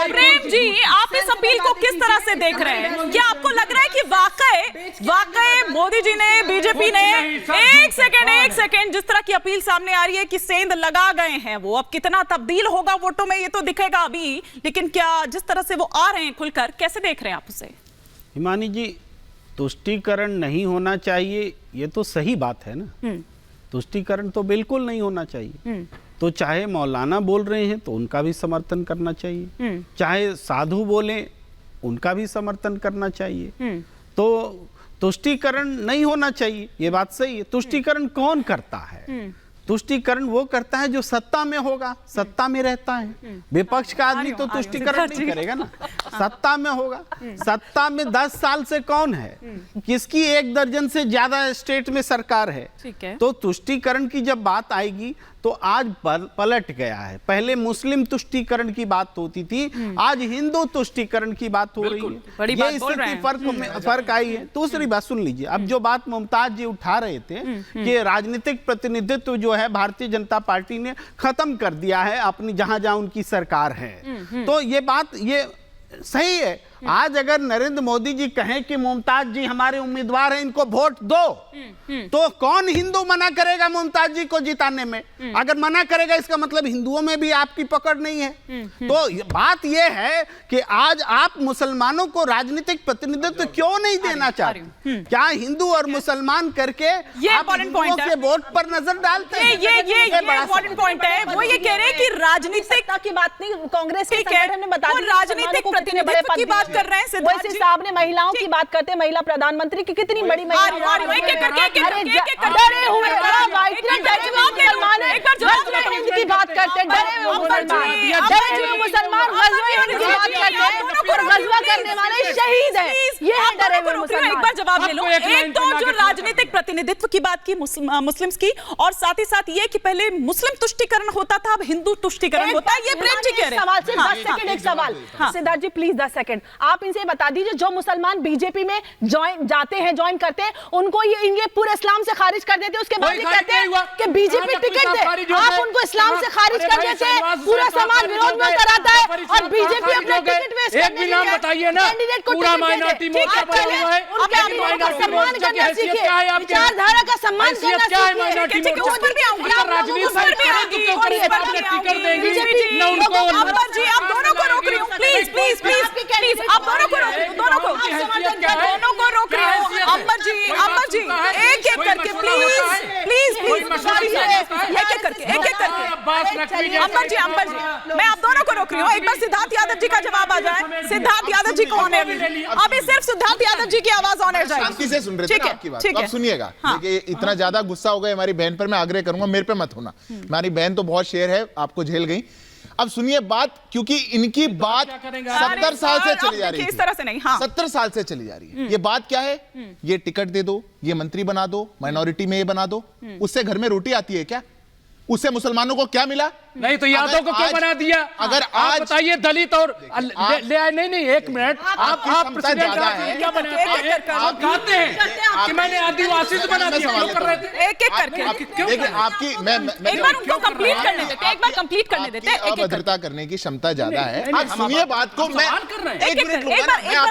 प्रेम जी, आप इस अपील को किस तरह से देख रहे हैं? क्या आपको लग रहा है कि वाकई मोदी जी ने, बीजेपी ने एक सेकेंड जिस तरह की अपील सामने आ रही है कि सेंध लगा गए हैं वो, अब कितना तब्दील होगा वोटों में ये तो दिखेगा अभी, लेकिन क्या जिस तरह से वो आ रहे हैं खुलकर, कैसे देख रहे हैं आप उसे? हिमानी जी, तुष्टीकरण नहीं होना चाहिए ये तो सही बात है ना, तुष्टीकरण तो बिल्कुल नहीं होना चाहिए। तो चाहे मौलाना बोल रहे हैं तो उनका भी समर्थन करना चाहिए, चाहे साधु बोले उनका भी समर्थन करना चाहिए। तो तुष्टीकरण नहीं होना चाहिए, ये बात सही है। तुष्टीकरण कौन करता है? तुष्टीकरण वो करता है जो सत्ता में होगा, सत्ता में रहता है। विपक्ष का आदमी तो तुष्टीकरण नहीं करेगा ना, सत्ता में होगा। सत्ता में 10 साल से कौन है? किसकी 1 दर्जन से ज्यादा स्टेट में सरकार है। तो तुष्टीकरण की जब बात आएगी तो आज पलट गया है। पहले मुस्लिम तुष्टीकरण की बात होती थी, आज हिंदू तुष्टीकरण की बात हो रही है। ये इससे फर्क आई है। दूसरी बात सुन लीजिए, अब जो बात मुमताज जी उठा रहे थे कि राजनीतिक प्रतिनिधित्व जो है भारतीय जनता पार्टी ने खत्म कर दिया है अपनी, जहां जहां उनकी सरकार है, तो ये बात ये सही है। आज अगर नरेंद्र मोदी जी कहें कि मुमताज जी हमारे उम्मीदवार हैं, इनको वोट दो, तो कौन हिंदू मना करेगा मुमताज जी को जिताने में? अगर मना करेगा इसका मतलब हिंदुओं में भी आपकी पकड़ नहीं है। तो बात यह है कि आज आप मुसलमानों को राजनीतिक प्रतिनिधित्व क्यों नहीं देना चाहते? क्या हिंदू और मुसलमान करके आप हिंदुओं के वोट पर नजर डालते हैं? ये इंपॉर्टेंट पॉइंट है। वो ये कह रहे हैं कि राजनीतिक की बात नहीं, कांग्रेस के संगठन ने बता दिया, राजनीतिक प्रतिनिधित्व की बात कर रहे हैं। वैसे साहब ने महिलाओं की बात करते हैं, महिला प्रधानमंत्री की कितनी बड़ी महिला डरे हुए की बात करते हैं, डरे हुए मुसलमान गज़वा करने वाले शहीद हैं, ये है डरे हुए मुसलमान। एक बार जवाब ले लो। एक तो जो राजनीतिक प्रतिनिधित्व की बात की मुस्लिम्स की, और साथ ही साथ ये कि पहले मुस्लिम तुष्टीकरण होता था, अब हिंदू तुष्टीकरण होता है, ये प्रेम जी कह रहे हैं। सवाल सिर्फ 10 सेकंड, एक सवाल सिद्धार्थ जी प्लीज 10 सेकंड आप इनसे बता दीजिए, जो मुसलमान बीजेपी में ज्वाइन करते हैं, उनको ये पूरे इस्लाम से खारिज कर देते हैं, उसके बाद ये कहते हैं कि बीजेपी टिकट दे, आप उनको इस्लाम से खारिज कर देते हैं, पूरा समाज विरोध में उतर आता है और बीजेपी अपना टिकट वेस्ट करने के लिए बताइए ना, पूरा माइनॉरिटी मोर्चा बना हुआ है, उनके माइनॉरिटी मोर्चा की हैसियत क्या है? विचारधारा का सम्मान करना सीखिए। उस पर भी आऊंगा, राजनीति टिकट देंगे ना उनको। अंबर जी, आप दोनों को रोक रही हूँ, प्लीज प्लीज प्लीज प्लीज, आप दोनों को रोक रही हूँ, दोनों को रोक रही हूँ। अंबर जी एक एक करके प्लीज प्लीज प्लीज, एक एक करके अंबर जी मैं आप दोनों को रोक रही हूँ। एक बार सिद्धार्थ यादव जी का जवाब आ जाए। सिद्धार्थ यादव जी को ऑनर, अभी सिर्फ सिद्धार्थ यादव जी की आवाज ऑनर जाएगी। शांति से सुन रहे थे आपकी बात, अब सुनिएगा। देखिए इतना ज्यादा गुस्सा हो गए हमारी बहन पर, मैं आग्रह करूंगा मेरे पे मत होना। हमारी बहन तो बहुत शेर है, आपको झेल गई। अब सुनिए बात, क्योंकि इनकी बात 70 साल से चली जा रही है, इस तरह से नहीं, हाँ 70 साल से चली जा रही है। ये बात क्या है? ये टिकट दे दो, ये मंत्री बना दो, माइनॉरिटी में ये बना दो, उससे घर में रोटी आती है क्या? उससे मुसलमानों को क्या मिला? नहीं तो यादव को क्यों बना दिया? अगर आज बताइए, दलित और ले आए। नहीं एक मिनट, आप प्रेसिडेंट क्या कहते हैं कि मैंने आदिवासी से बना दिया? क्यों कर रहे थे? एक एक करके देखिए आपकी एक बार उनको कंप्लीट करने देते, एक बार कंप्लीट करने देते। अभद्रता करने की क्षमता ज्यादा है। आप सुनिए बात को, मैं एक मिनट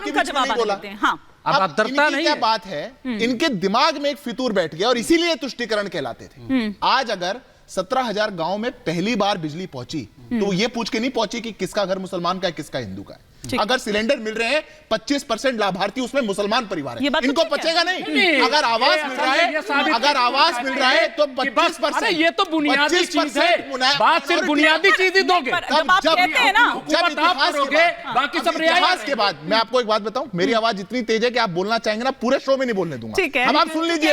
उनका जवाब बोला। अब अभद्रता नहीं क्या बात है, इनके दिमाग में एक फितूर बैठ गया और इसीलिए तुष्टीकरण कहलाते थे। आज अगर 17,000 गांव में पहली बार बिजली पहुंची तो ये पूछ के नहीं पहुंची कि किसका घर मुसलमान का है, किसका हिंदू का है। अगर सिलेंडर मिल रहे हैं 25% लाभार्थी उसमें मुसलमान परिवार है, इनको पचेगा नहीं। अगर आवास मिल रहा है, तो 25%। ये तो बुनियादी चीज है, बात सिर्फ बुनियादी चीज ही दोगे बाकी सब इतिहास के बाद। मैं आपको एक बात बताऊं, मेरी आवाज इतनी तेज है कि आप बोलना चाहेंगे ना पूरे शो में नहीं बोलने दूंगा। अब आप सुन लीजिए,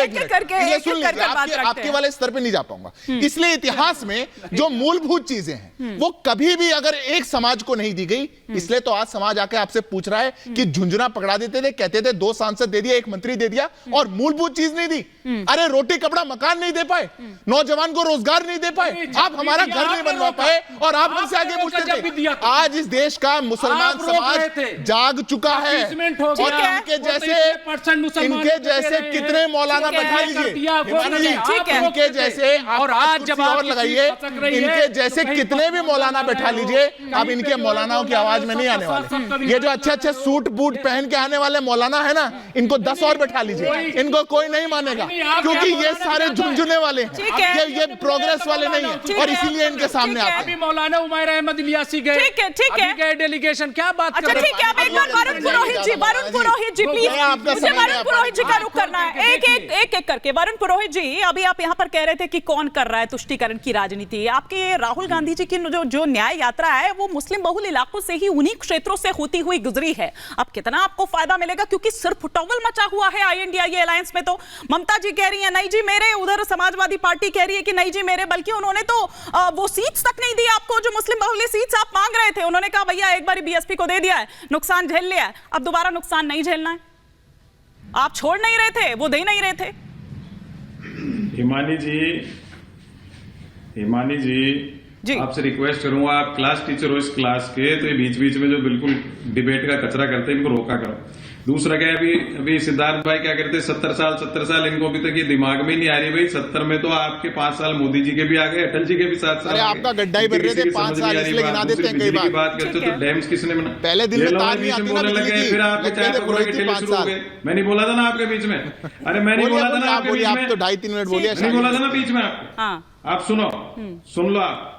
आपके वाले स्तर पे नहीं जा पाऊंगा। इसलिए इतिहास में जो मूलभूत चीजें हैं वो कभी भी अगर एक समाज को नहीं दी गई, इसलिए तो आज समाज आके आपसे पूछ रहा है कि झुंझुना पकड़ा देते थे, कहते थे 2 सांसद दे दिया, 1 मंत्री दे दिया और मूलभूत चीज नहीं दी। अरे रोटी कपड़ा मकान नहीं दे पाए, नौजवान को रोजगार नहीं दे पाए, आप हमारा घर नहीं बनवा पाए और आप हमसे आगे पूछते थे। आज इस देश का मुसलमान समाज जाग चुका है और इनके जैसे कितने मौलाना बैठा लीजिए, इनके जैसे और आज जब और लगाइए, इनके जैसे कितने भी मौलाना बैठा लीजिए, अब इनके मौलानाओं की आवाज में नहीं आने वाले। ये जो अच्छे सूट बूट पहन के आने वाले मौलाना है ना, इनको 10 और बैठा लीजिए, इनको कोई नहीं मानेगा क्योंकि ये सारे झुंझुने वाले हैं, ये प्रोग्रेस वाले नहीं है और इसीलिए इनके सामने आते हैं। मौलाना उमैर अहमद इलियासी गए, ठीक है डेलीगेशन, क्या बात कर रहे हैं? ठीक है, अब एक बार वरुण पुरोहित जी प्लीज, मुझे वरुण पुरोहित जी का रुख करना है एक करके। वरुण पुरोहित जी, अभी आप यहाँ पर कह रहे थे कि कौन कर रहा है तुष्टीकरण की राजनीति। आपके राहुल गांधी जी की जो न्याय यात्रा है वो मुस्लिम बहुल इलाकों से ही, उन्हीं क्षेत्रों से होती हुई गुजरी है। अब कितना आपको फायदा मिलेगा, क्योंकि सिर्फ टॉवल मचा हुआ है INDIA अलायंस में। तो ममता जी कह रही है नहीं जी मेरे, उधर समाजवादी पार्टी कह रही है कि नहीं जी मेरे, बल्कि उन्होंने तो वो सीट्स तक नहीं दी आपको जो मुस्लिम बहुल सीट्स आप मांग रहे थे। उन्होंने कहा भैया एक बार BSP को दे दिया है, नुकसान झेल लिया है, अब दोबारा नुकसान नहीं झेलना है। आप छोड़ नहीं रहे थे, वो दे नहीं रहे थे। हिमानी जी आपसे रिक्वेस्ट करूंगा, आप क्लास टीचर हो इस क्लास के, तो ये बीच बीच में जो बिल्कुल डिबेट का कचरा करते हैं इनको रोका करो। दूसरा क्या है, अभी सिद्धार्थ भाई क्या करते हैं, 70 साल इनको अभी तक ये दिमाग में नहीं आ रही भाई। 70 में तो आपके 5 साल मोदी जी के भी आ गए, अटल जी के भी 7 साल। अरे आपका गड्ढा ही भर रहे थे 5 साल, इसलिए गिना देते हैं कई बात करते तो डैम्स किसने बना? पहले दिन में तार नहीं आती ना बिजली की, फिर आपके चाय पकौड़े के ठेले शुरू हो गए। मैं नहीं बोला था ना आपके बीच में? अरे मैं नहीं बोला था ना आपके बीच में? आप तो 2.5-3 मिनट बोलिए, नहीं बोला था ना बीच में आपको? आप सुन लो आप,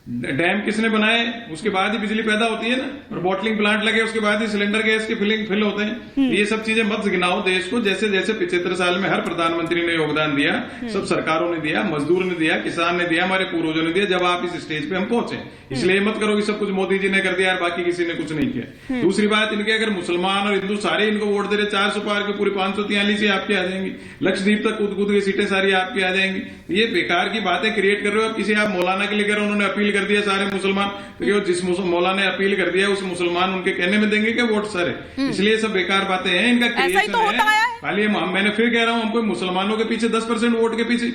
डैम किसने बनाए उसके बाद ही बिजली पैदा होती है ना, और बॉटलिंग प्लांट लगे उसके बाद ही सिलेंडर गैस के फिल होते हैं। ये सब चीजें मत गिनाओ देश को। जैसे जैसे 75 साल में हर प्रधानमंत्री ने योगदान दिया, सब सरकारों ने दिया, मजदूर ने दिया, किसान ने दिया, हमारे पूर्वजों ने दिया, जब आप इस स्टेज पे हम पहुंचे। इसलिए मत करो कि सब कुछ मोदी जी ने कर दिया और बाकी किसी ने कुछ नहीं किया। दूसरी बात, इनके अगर मुसलमान और हिंदू सारे इनको वोट दे रहे, 400 पार के पूरी 543 ही आपकी आ जाएंगी, लक्षद्वीप तक कूद की सीटें सारी आपकी आ जाएंगी। ये बेकार की बातें क्रिएट कर रहे हो। अब किसी आप मौलाना के लिए कर, उन्होंने अपील कर दिया सारे मुसलमान, तो जिस मौलाना ने अपील कर दिया उस मुसलमान उनके कहने में देंगे क्या वोट सारे? इसलिए सब बेकार बातें हैं, इनका क्रिएशन है। खाली मैंने फिर कह रहा हूं, हमको मुसलमानों के पीछे 10% वोट के पीछे।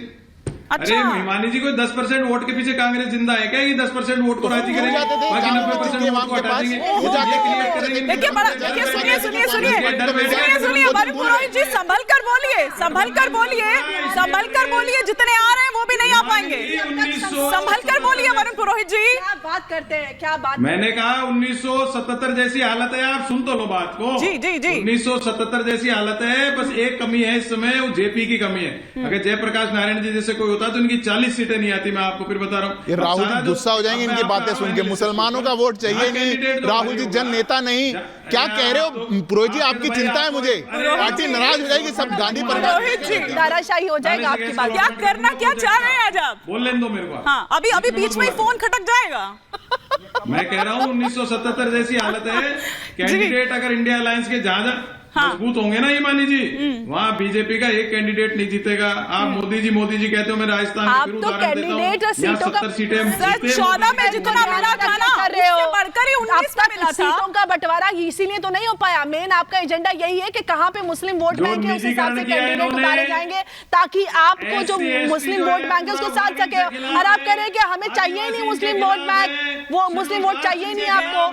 अच्छा। अरे हिमानी जी को 10% वोट के पीछे कांग्रेस जिंदा है क्या? ये 10% वोट को राजी करेंगे, बाकी 90% वोट को हटा देंगे। सुनिए वरुण पुरोहित जी, संभल कर बोलिए, जितने आ रहे हैं वो भी नहीं आ पाएंगे। संभल कर बोलिए वरुण पुरोहित जी। क्या बात करते हैं, क्या बात? मैंने कहा 1977 जैसी हालत है, आप सुन तो लो बात को। जी 1977 जैसी हालत है, बस एक कमी है इस समय, वो जेपी की कमी है। अगर जयप्रकाश नारायण जी जैसे कोई होता तो इनकी 40 सीटें नहीं आती। मैं आपको फिर बता रहा हूँ, राहुल जी गुस्सा हो जाएंगे इनकी बातें सुन के। मुसलमानों का वोट चाहिए नहीं, राहुल जी जन नेता नहीं। क्या कह रहे हो पुरोहित जी? आपकी चिंता है मुझे, पार्टी नाराज हो जाएगी, सब गांधी परिवार नाराजशाही हो जाएगा आपकी बात। क्या करना क्या चाह रहे हैं आज आप? बोल लेने दो मेरे को। हाँ, अभी बीच में ही फोन खटक जाएगा। मैं कह रहा हूँ 1977 जैसी हालत है। कैंडिडेट अगर इंडिया अलायंस के जहां मजबूत होंगे ना हिमानी जी, वहाँ बीजेपी का एक कैंडिडेट नहीं जीतेगा। आप मोदी जी कहते हो मैं राजस्थान आप तो कैंडिडेट सीटों का 14 में जितना मिला था ना, उससे बढ़कर ही 19 में मिला था। सीटों का बंटवारा इसीलिए तो नहीं हो पाया। मेन आपका एजेंडा यही है कि कहाँ पे मुस्लिम वोट बैंक है उस हिसाब से कैंडिडेट उतारे जाएंगे, ताकि आपको जो मुस्लिम वोट बैंक है उसको साथ सके। और आप कह रहे हैं कि हमें चाहिए ही नहीं मुस्लिम वोट बैंक, वो मुस्लिम वोट चाहिए ही नहीं आपको।